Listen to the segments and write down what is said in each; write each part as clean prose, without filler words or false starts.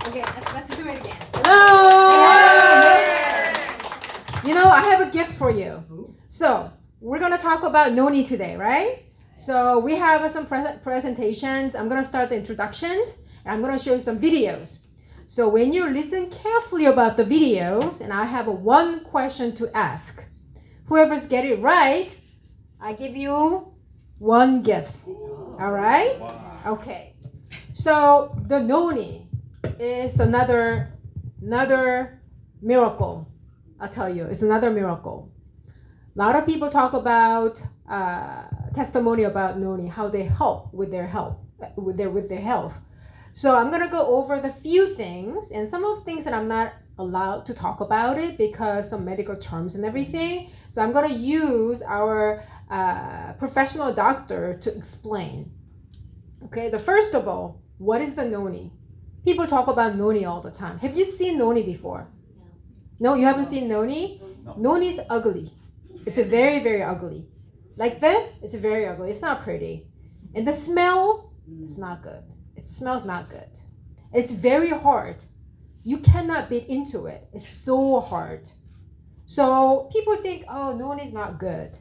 Okay, let's do it again. Hello! You know, I have a gift for you. So, we're going to talk about NONI today, right? So, we have some presentations. I'm going to start the introductions, and I'm going to show you some videos. So, when you listen carefully about the videos, and I have one question to ask. Whoever's get it right, I give you one gift. All right? Okay. So, the NONI is another miracle. I'll tell you, it's another miracle. A lot of people talk about testimony about NONI, how they help with their health, with their health. So I'm gonna go over the few things, and some of the things that I'm not allowed to talk about it because some medical terms and everything. So I'm gonna use our professional doctor to explain. Okay, the first of all, what is the NONI? People talk about NONI all the time. Have you seen NONI before? No, you haven't seen NONI? No. NONI is ugly. It's a very, very ugly. Like this, it's very ugly. It's not pretty. And the smell, it's not good. It smells not good. It's very hard. You cannot bite into it. It's so hard. So people think, oh, NONI is not good.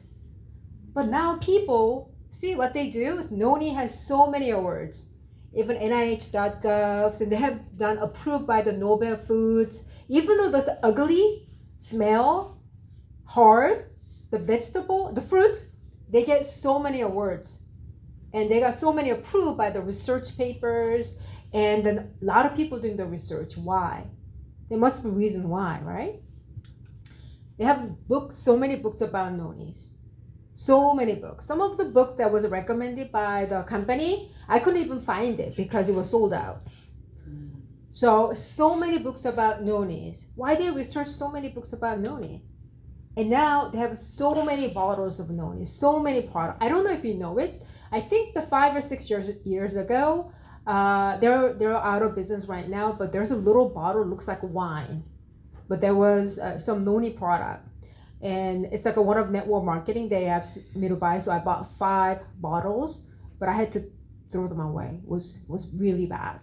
But now people see what they do. NONI has so many awards. Even NIH.gov, and they have done approved by the Nobel Foods. Even though that's ugly, smell, hard, the vegetable, the fruit, they get so many awards. And they got so many approved by the research papers, and then a lot of people doing the research. Why? There must be a reason why, right? They have books, so many books about NONIs. So many books. Some of the books that was recommended by the company, I couldn't even find it because it was sold out. So many books about NONIs. Why they research so many books about NONI? And now they have so many bottles of NONI, so many products. I don't know if you know it. I think the 5 or 6 years ago, they're out of business right now, but there's a little bottle, looks like wine. But there was some NONI product. And it's like one of network marketing they asked me to buy, so I bought 5 bottles, but I had to throw them away. It was really bad.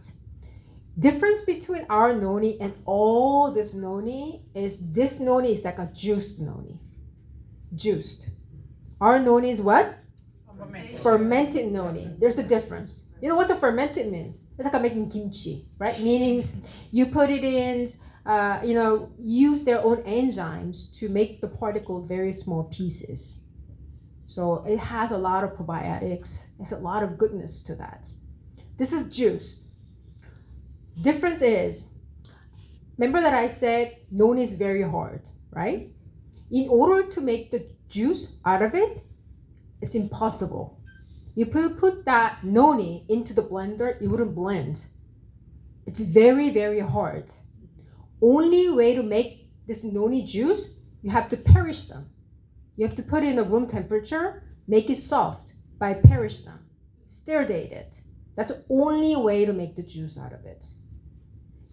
Difference between our NONI and all this NONI is this NONI is like a juiced NONI. Juiced. Our NONI is what? Fermented NONI. There's a difference. You know what a fermented means? It's like making kimchi, right? Meaning you put it in, use their own enzymes to make the particle very small pieces. So it has a lot of probiotics. There's a lot of goodness to that. This is juice. Difference is, remember that I said NONI is very hard, right? In order to make the juice out of it, it's impossible. You put that NONI into the blender, it wouldn't blend. It's very, very hard. Only way to make this NONI juice, you have to perish them. You have to put it in a room temperature, make it soft by perish them, sterilate it. That's the only way to make the juice out of it.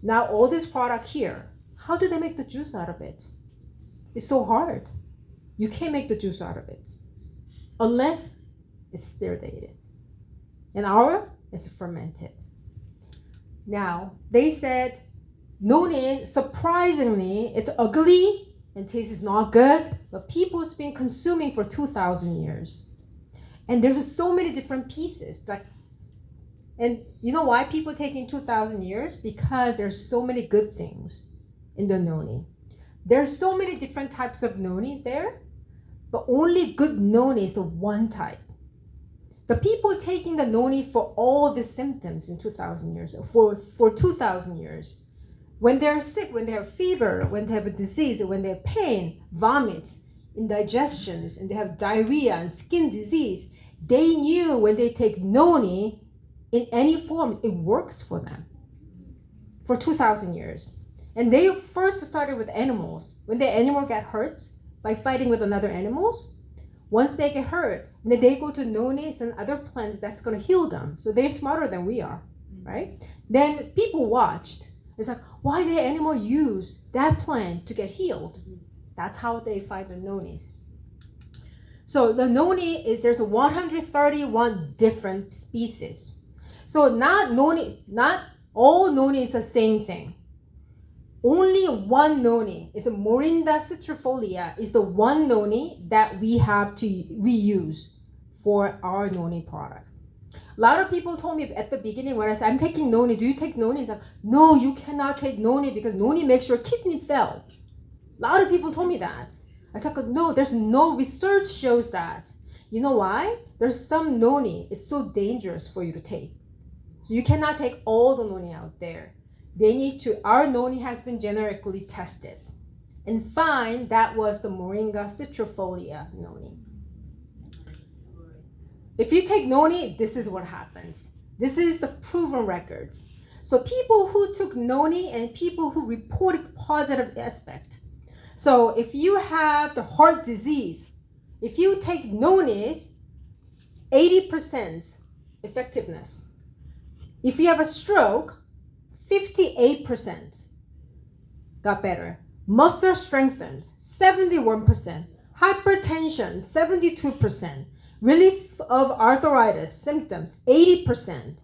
Now all this product here, how do they make the juice out of it? It's so hard. You can't make the juice out of it unless it's sterilized. And our is fermented. Now they said NONI, surprisingly, it's ugly and tastes not good, but people's been consuming for 2,000 years. And there's so many different pieces. And you know why people taking 2,000 years? Because there's so many good things in the NONI. There's so many different types of NONIs there, but only good NONI is the one type. The people taking the NONI for all the symptoms in 2,000 years, for 2,000 years, when they're sick, when they have fever, when they have a disease, when they have pain, vomit, indigestions, and they have diarrhea and skin disease, they knew when they take NONI in any form, it works for them for 2,000 years. And they first started with animals. When the animal got hurt by fighting with another animals, once they get hurt, then they go to NONIs and other plants that's going to heal them. So they're smarter than we are, right? Then people watched. It's like, why did the animal use that plant to get healed? That's how they fight the NONIs. So the NONI is, there's 131 different species. So not NONI, not All noni is the same thing. Only one noni is a Morinda citrifolia is the one noni that we use for our noni product. A lot of people told me at the beginning when I said, I'm taking noni, do you take noni? It's like, no, you cannot take noni because noni makes your kidney fail. A lot of people told me that. I said, no, there's no research shows that. You know why? There's some noni, it's so dangerous for you to take. So you cannot take all the noni out there. Our noni has been generically tested and find that was the Moringa citrifolia noni. If you take noni, this is what happens. This is the proven records. So people who took noni and people who reported positive aspect. So if you have the heart disease, if you take nonis, 80% effectiveness. If you have a stroke, 58% got better. Muscle strengthened, 71%. Hypertension, 72%. Relief of arthritis symptoms, 80%.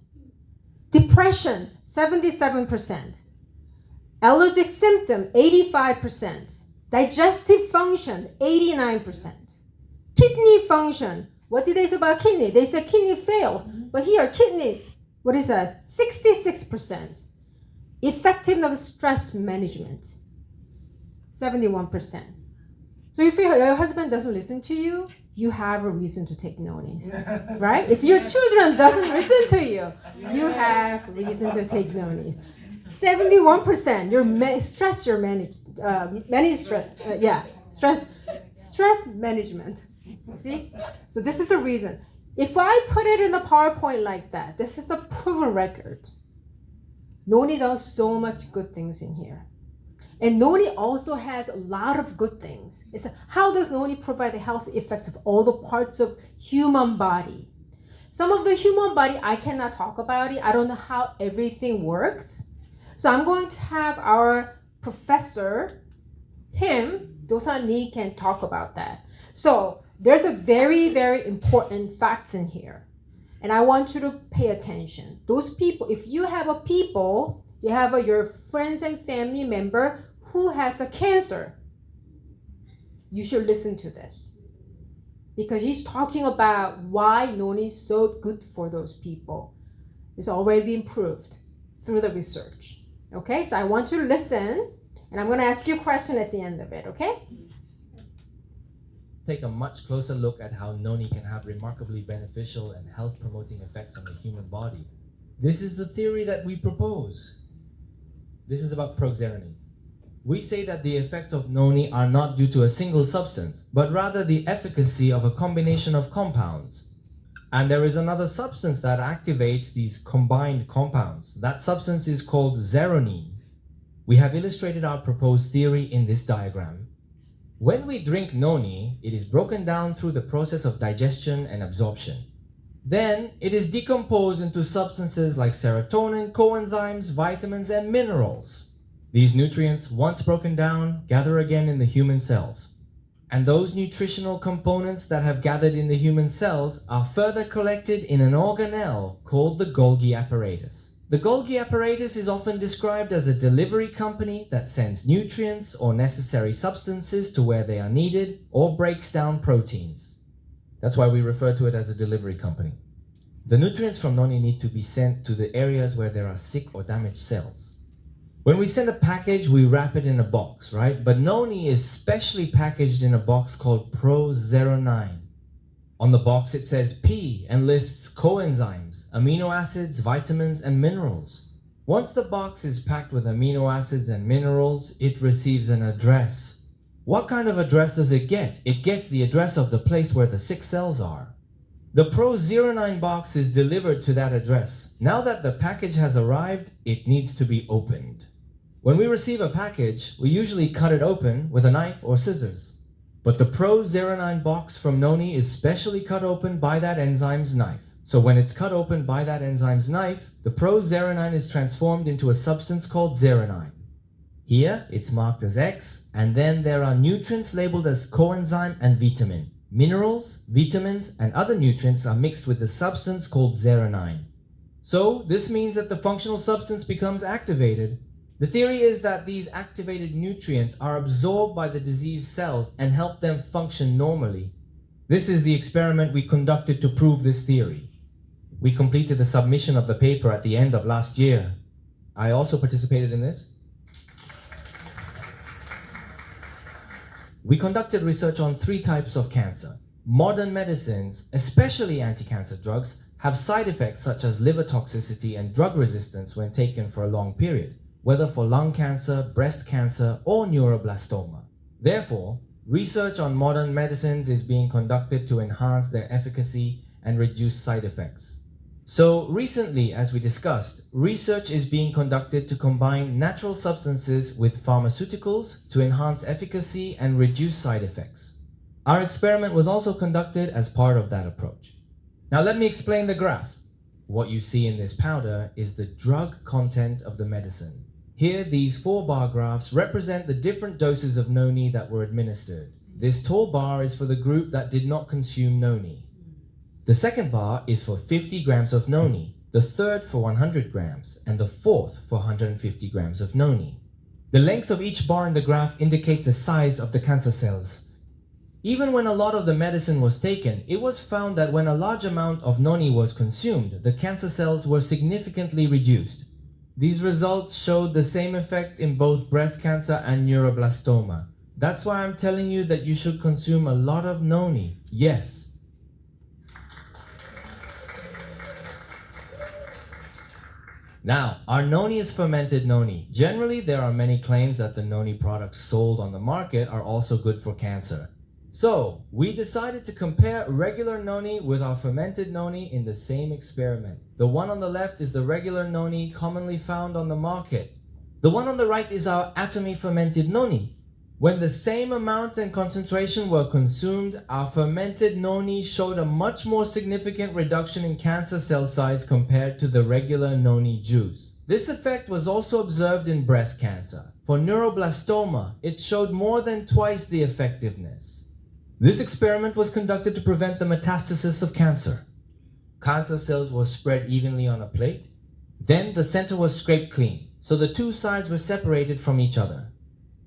Depression, 77%. Allergic symptom, 85%. Digestive function, 89%. Kidney function, what did they say about kidney? They said kidney failed, but here kidneys, what is that? 66%. Effectiveness of stress management, 71%. So if your husband doesn't listen to you, you have a reason to take nonis, right? If your children doesn't listen to you, you have reason to take nonis. 71%, stress management. See? So this is the reason. If I put it in the PowerPoint like that, this is the proven record. Noni does so much good things in here. And noni also has a lot of good things. It's how does noni provide the health effects of all the parts of human body? Some of the human body, I cannot talk about it. I don't know how everything works. So I'm going to have our professor, Dosan Lee, can talk about that. So there's a very, very important facts in here. And I want you to pay attention. Those people, if you have your friends and family member who has a cancer, you should listen to this. Because he's talking about why noni is so good for those people. It's already been proved through the research. Okay, so I want you to listen, and I'm going to ask you a question at the end of it, okay? Take a much closer look at how noni can have remarkably beneficial and health-promoting effects on the human body. This is the theory that we propose. This is about proxerenine. We say that the effects of noni are not due to a single substance, but rather the efficacy of a combination of compounds. And there is another substance that activates these combined compounds. That substance is called zeronine. We have illustrated our proposed theory in this diagram. When we drink noni, it is broken down through the process of digestion and absorption. Then it is decomposed into substances like serotonin, coenzymes, vitamins, and minerals. These nutrients, once broken down, gather again in the human cells. And those nutritional components that have gathered in the human cells are further collected in an organelle called the Golgi apparatus. The Golgi apparatus is often described as a delivery company that sends nutrients or necessary substances to where they are needed or breaks down proteins. That's why we refer to it as a delivery company. The nutrients from noni need to be sent to the areas where there are sick or damaged cells. When we send a package, we wrap it in a box, right? But noni is specially packaged in a box called Pro09. On the box it says P and lists coenzymes, amino acids, vitamins, and minerals. Once the box is packed with amino acids and minerals, it receives an address. What kind of address does it get? It gets the address of the place where the sick cells are. The Pro09 box is delivered to that address. Now that the package has arrived, it needs to be opened. When we receive a package, we usually cut it open with a knife or scissors. But the Pro09 box from noni is specially cut open by that enzyme's knife. So when it's cut open by that enzyme's knife, the Pro09 is transformed into a substance called zeronine. Here, it's marked as X, and then there are nutrients labeled as coenzyme and vitamin. Minerals, vitamins, and other nutrients are mixed with the substance called zeronine. So this means that the functional substance becomes activated. The theory is that these activated nutrients are absorbed by the diseased cells and help them function normally. This is the experiment we conducted to prove this theory. We completed the submission of the paper at the end of last year. I also participated in this. We conducted research on 3 types of cancer. Modern medicines, especially anti-cancer drugs, have side effects such as liver toxicity and drug resistance when taken for a long period, whether for lung cancer, breast cancer, or neuroblastoma. Therefore, research on modern medicines is being conducted to enhance their efficacy and reduce side effects. So recently, as we discussed, research is being conducted to combine natural substances with pharmaceuticals to enhance efficacy and reduce side effects. Our experiment was also conducted as part of that approach. Now let me explain the graph. What you see in this powder is the drug content of the medicine. Here, these 4 bar graphs represent the different doses of NONI that were administered. This tall bar is for the group that did not consume NONI. The second bar is for 50 grams of NONI, the third for 100 grams, and the fourth for 150 grams of NONI. The length of each bar in the graph indicates the size of the cancer cells. Even when a lot of the medicine was taken, it was found that when a large amount of NONI was consumed, the cancer cells were significantly reduced. These results showed the same effect in both breast cancer and neuroblastoma. That's why I'm telling you that you should consume a lot of NONI. Yes. Now, our NONI is fermented NONI. Generally, there are many claims that the NONI products sold on the market are also good for cancer. So, we decided to compare regular NONI with our fermented NONI in the same experiment. The one on the left is the regular NONI commonly found on the market. The one on the right is our atomy fermented NONI. When the same amount and concentration were consumed, our fermented NONI showed a much more significant reduction in cancer cell size compared to the regular NONI juice. This effect was also observed in breast cancer. For neuroblastoma, it showed more than twice the effectiveness. This experiment was conducted to prevent the metastasis of cancer. Cancer cells were spread evenly on a plate. Then the center was scraped clean, so the 2 sides were separated from each other.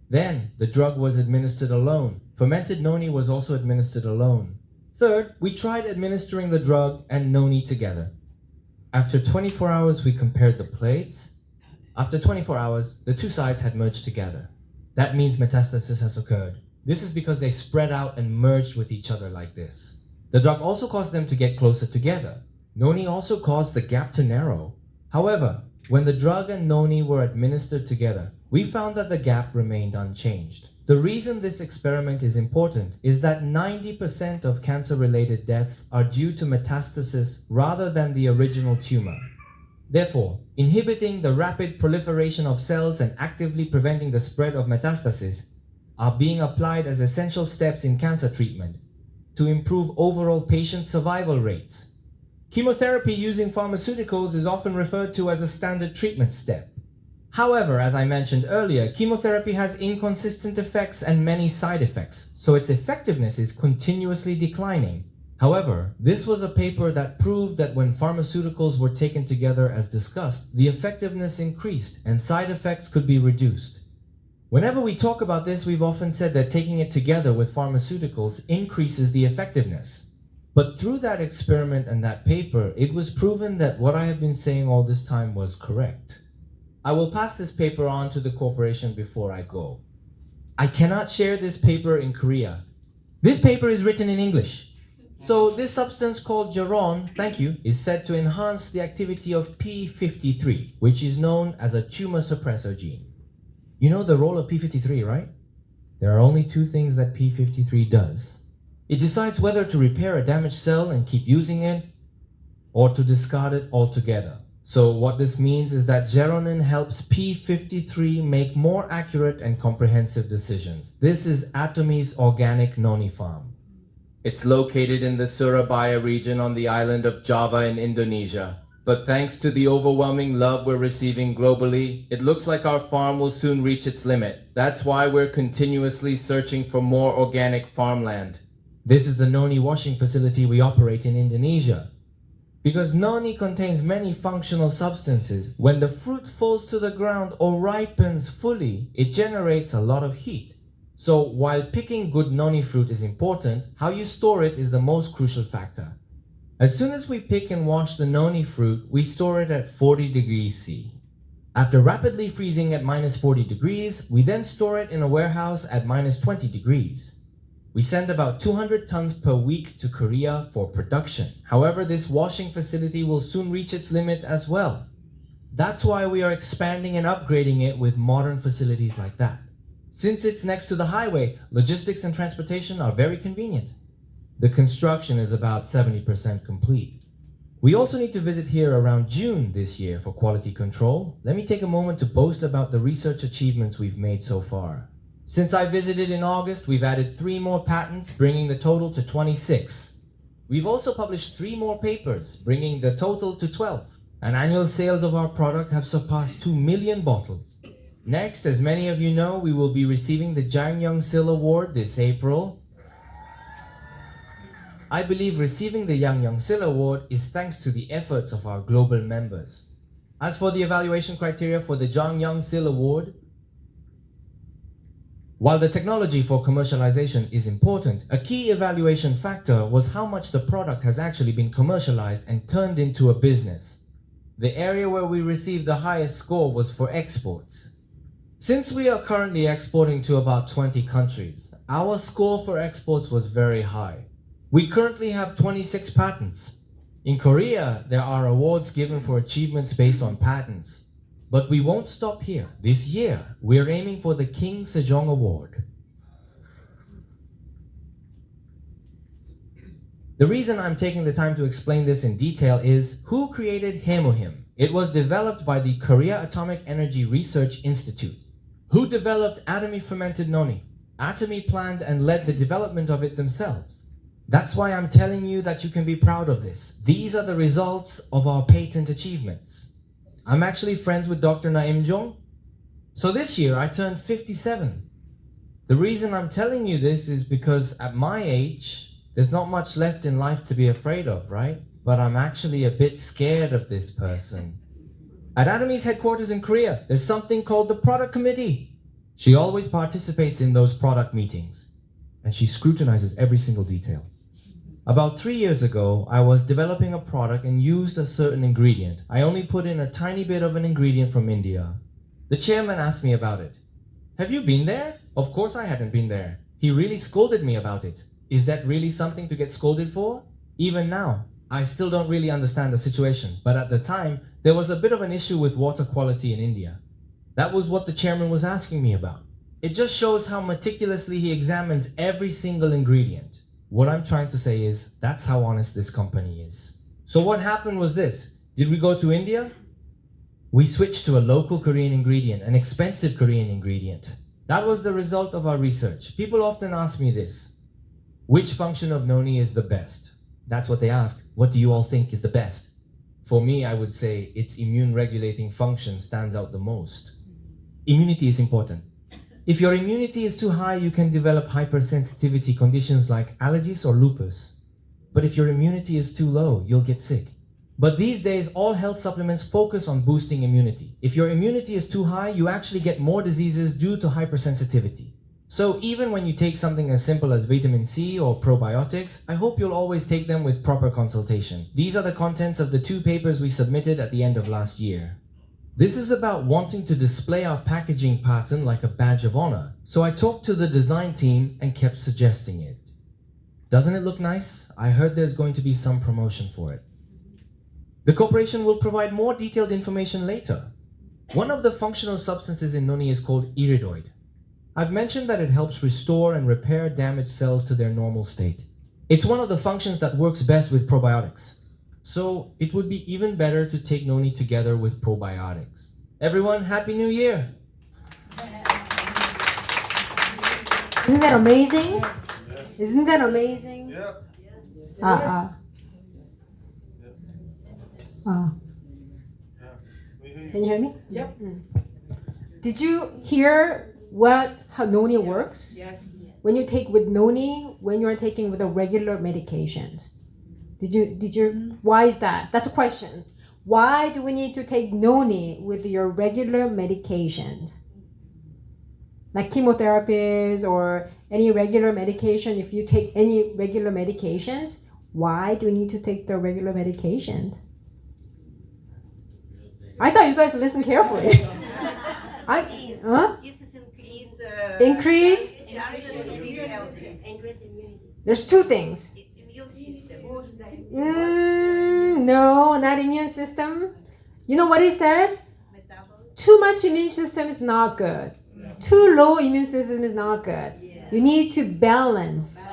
Then, the drug was administered alone. Fermented NONI was also administered alone. Third, we tried administering the drug and NONI together. After 24 hours, we compared the plates. After 24 hours, the 2 sides had merged together. That means metastasis has occurred. This is because they spread out and merged with each other like this. The drug also caused them to get closer together. NONI also caused the gap to narrow. However, when the drug and NONI were administered together, we found that the gap remained unchanged. The reason this experiment is important is that 90% of cancer-related deaths are due to metastasis rather than the original tumor. Therefore, inhibiting the rapid proliferation of cells and actively preventing the spread of metastasis are being applied as essential steps in cancer treatment to improve overall patient survival rates. Chemotherapy using pharmaceuticals is often referred to as a standard treatment step. However, as I mentioned earlier, chemotherapy has inconsistent effects and many side effects, so its effectiveness is continuously declining. However, this was a paper that proved that when pharmaceuticals were taken together as discussed, the effectiveness increased and side effects could be reduced. Whenever we talk about this, we've often said that taking it together with pharmaceuticals increases the effectiveness. But through that experiment and that paper, it was proven that what I have been saying all this time was correct. I will pass this paper on to the corporation before I go. I cannot share this paper in Korea. This paper is written in English. So this substance called geron, thank you, is said to enhance the activity of p53, which is known as a tumor suppressor gene. You know the role of p53, right? There are only 2 things that p53 does. It decides whether to repair a damaged cell and keep using it, or to discard it altogether. So what this means is that geronin helps p53 make more accurate and comprehensive decisions. This is Atomy's organic NONI farm. It's located in the Surabaya region on the island of Java in Indonesia. But thanks to the overwhelming love we're receiving globally, it looks like our farm will soon reach its limit. That's why we're continuously searching for more organic farmland. This is the NONI washing facility we operate in Indonesia. Because noni contains many functional substances. When the fruit falls to the ground or ripens fully, it generates a lot of heat. So while picking good noni fruit is important, how you store it is the most crucial factor. As soon as we pick and wash the noni fruit, we store it at 40 degrees C. After rapidly freezing at minus 40 degrees, we then store it in a warehouse at minus 20 degrees. We send about 200 tons per week to Korea for production. However, this washing facility will soon reach its limit as well. That's why we are expanding and upgrading it with modern facilities like that. Since it's next to the highway, logistics and transportation are very convenient. The construction is about 70% complete. We also need to visit here around June this year for quality control. Let me take a moment to boast about the research achievements we've made so far. Since I visited in August, we've added 3 more patents, bringing the total to 26. We've also published 3 more papers, bringing the total to 12. And annual sales of our product have surpassed 2 million bottles. Next, as many of you know, we will be receiving the Jang Sil Award this April. I believe receiving the Jang Sil Award is thanks to the efforts of our global members. As for the evaluation criteria for the Jang Sil Award, while the technology for commercialization is important, a key evaluation factor was how much the product has actually been commercialized and turned into a business. The area where we received the highest score was for exports. Since we are currently exporting to about 20 countries, our score for exports was very high. We currently have 26 patents. In Korea, there are awards given for achievements based on patents. But we won't stop here. This year, we're aiming for the King Sejong Award. The reason I'm taking the time to explain this in detail is, who created Hemohim? It was developed by the Korea Atomic Energy Research Institute. Who developed Atomy fermented noni? Atomy planned and led the development of it themselves. That's why I'm telling you that you can be proud of this. These are the results of our patent achievements. I'm actually friends with Dr. Naim Jong. So this year I turned 57. The reason I'm telling you this is because at my age, there's not much left in life to be afraid of, right? But I'm actually a bit scared of this person. At Atomy's headquarters in Korea, there's something called the product committee. She always participates in those product meetings, and she scrutinizes every single detail. About 3 years ago, I was developing a product and used a certain ingredient. I only put in a tiny bit of an ingredient from India. The chairman asked me about it. Have you been there? Of course I hadn't been there. He really scolded me about it. Is that really something to get scolded for? Even now, I still don't really understand the situation, but at the time, there was a bit of an issue with water quality in India. That was what the chairman was asking me about. It just shows how meticulously he examines every single ingredient. What I'm trying to say is, that's how honest this company is. So what happened was this. Did we go to India? We switched to a local Korean ingredient, an expensive Korean ingredient. That was the result of our research. People often ask me this. Which function of noni is the best? That's what they ask. What do you all think is the best? For me, I would say its immune regulating function stands out the most. Immunity is important. If your immunity is too high, you can develop hypersensitivity conditions like allergies or lupus. But if your immunity is too low, you'll get sick. But these days, all health supplements focus on boosting immunity. If your immunity is too high, you actually get more diseases due to hypersensitivity. So even when you take something as simple as vitamin C or probiotics, I hope you'll always take them with proper consultation. These are the contents of the 2 papers we submitted at the end of last year. This is about wanting to display our packaging pattern like a badge of honor. So I talked to the design team and kept suggesting it. Doesn't it look nice? I heard there's going to be some promotion for it. The corporation will provide more detailed information later. One of the functional substances in noni is called iridoid. I've mentioned that it helps restore and repair damaged cells to their normal state. It's one of the functions that works best with probiotics. So it would be even better to take noni together with probiotics. Everyone, Happy New Year! Isn't that amazing? Yes. Isn't that amazing? Yep. Can you hear me? Yep. Did you hear how noni works? Yes. When you take with noni, when you're taking with a regular medication. Why is that? That's a question. Why do we need to take NONI with your regular medications? Like chemotherapies or any regular medication, if you take any regular medications, why do we need to take the regular medications? I thought you guys listened carefully. This is Increase? chances to be healthy. Increase immunity. There's two things. Immune system. No, not immune system. You know what it says? Metabolism. Too much immune system is not good. Too low immune system is not good. You need to balance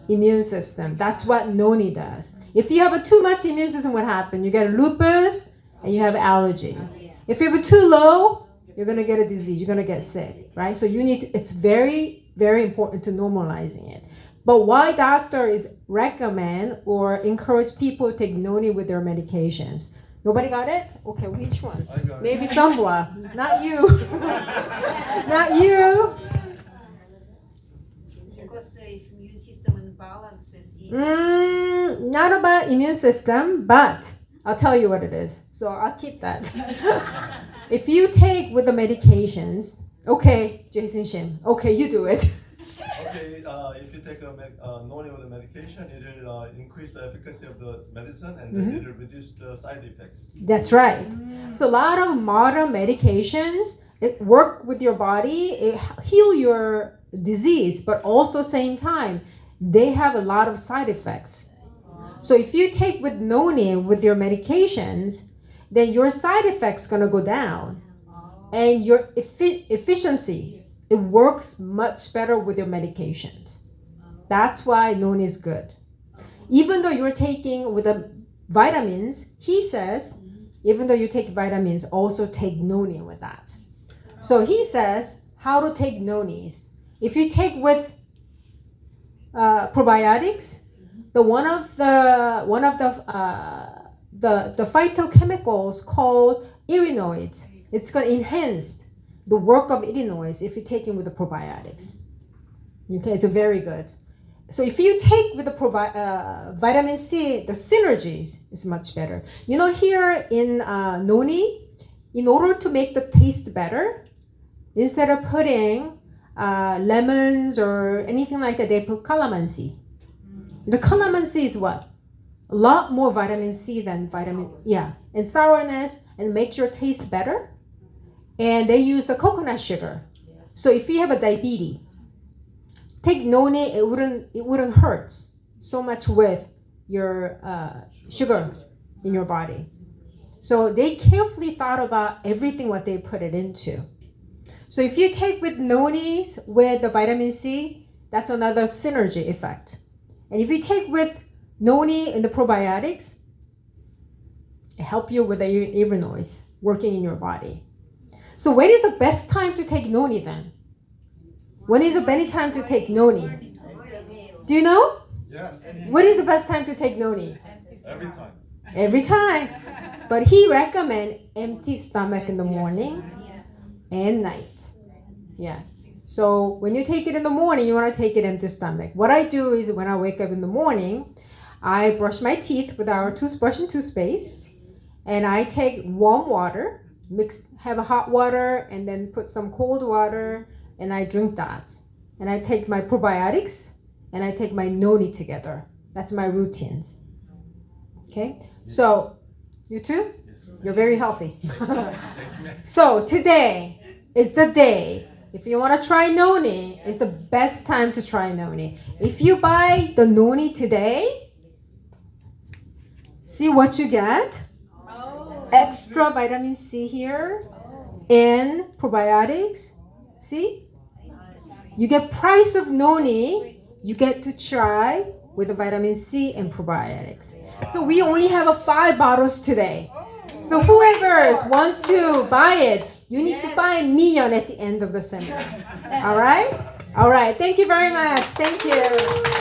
immune system. That's what NONI does. If you have too much immune system, what happens? You get lupus and you have allergies. If you have too low, you're going to get a disease. You're going to get sick, right? So you need to, it's very, very important to normalizing it. But why doctors recommend or encourage people to take NONI with their medications? Nobody got it? Okay, which one? I got it. Maybe Sambla. Not you. Not you. Because if immune system in balance, it's easy. Not about immune system, but I'll tell you what it is. So I'll keep that. If you take with the medications, okay, Jason Shim, okay, you do it. Okay, if you take NONI with the medication, it will increase the efficacy of the medicine and then it will reduce the side effects. That's right. So a lot of modern medications, it work with your body, it heal your disease, but also same time, they have a lot of side effects. So if you take with NONI with your medications, then your side effects gonna go down, and your efficiency, it works much better with your medications. That's why NONI is good. Even though you're taking with the vitamins, he says, even though you take vitamins, also take NONI with that. So he says how to take NONIs. If you take with probiotics, one of the phytochemicals called irinoids, it's going to enhance the work of irinoids if you take it with the probiotics. Okay, it's very good. So if you take with the vitamin C, the synergies is much better. You know, here in NONI, in order to make the taste better, instead of putting lemons or anything like that, they put calamansi. The calamansi is what? A lot more vitamin C than vitamin, and sourness, and makes your taste better. And they use the coconut sugar. So if you have a diabetes, take NONI, it wouldn't hurt so much with your sugar in your body. So they carefully thought about everything what they put it into. So if you take with NONIs with the vitamin C, that's another synergy effect. And if you take with NONI and the probiotics, it helps you with the irinoids working in your body. So when is the best time to take NONI then? When is the best time to take NONI? Do you know? Yes, When is the best time to take NONI? every time. Every time. But he recommends empty stomach in the morning and night. Yeah. So when you take it in the morning, you want to take it empty stomach. What I do is when I wake up in the morning, I brush my teeth with our toothbrush and toothpaste, and I take warm water, have a hot water, and then put some cold water, and I drink that. And I take my probiotics, and I take my NONI together. That's my routines. Okay? So, you too? You're very healthy. So today is the day. If you want to try NONI, it's the best time to try NONI. If you buy the NONI today, see what you get. Extra vitamin C here and probiotics. See? You get price of NONI, you get to try with the vitamin C and probiotics. So we only have 5 bottles today. So whoever wants to buy it, you need to find Mion at the end of the seminar. All right? All right. Thank you very much. Thank you.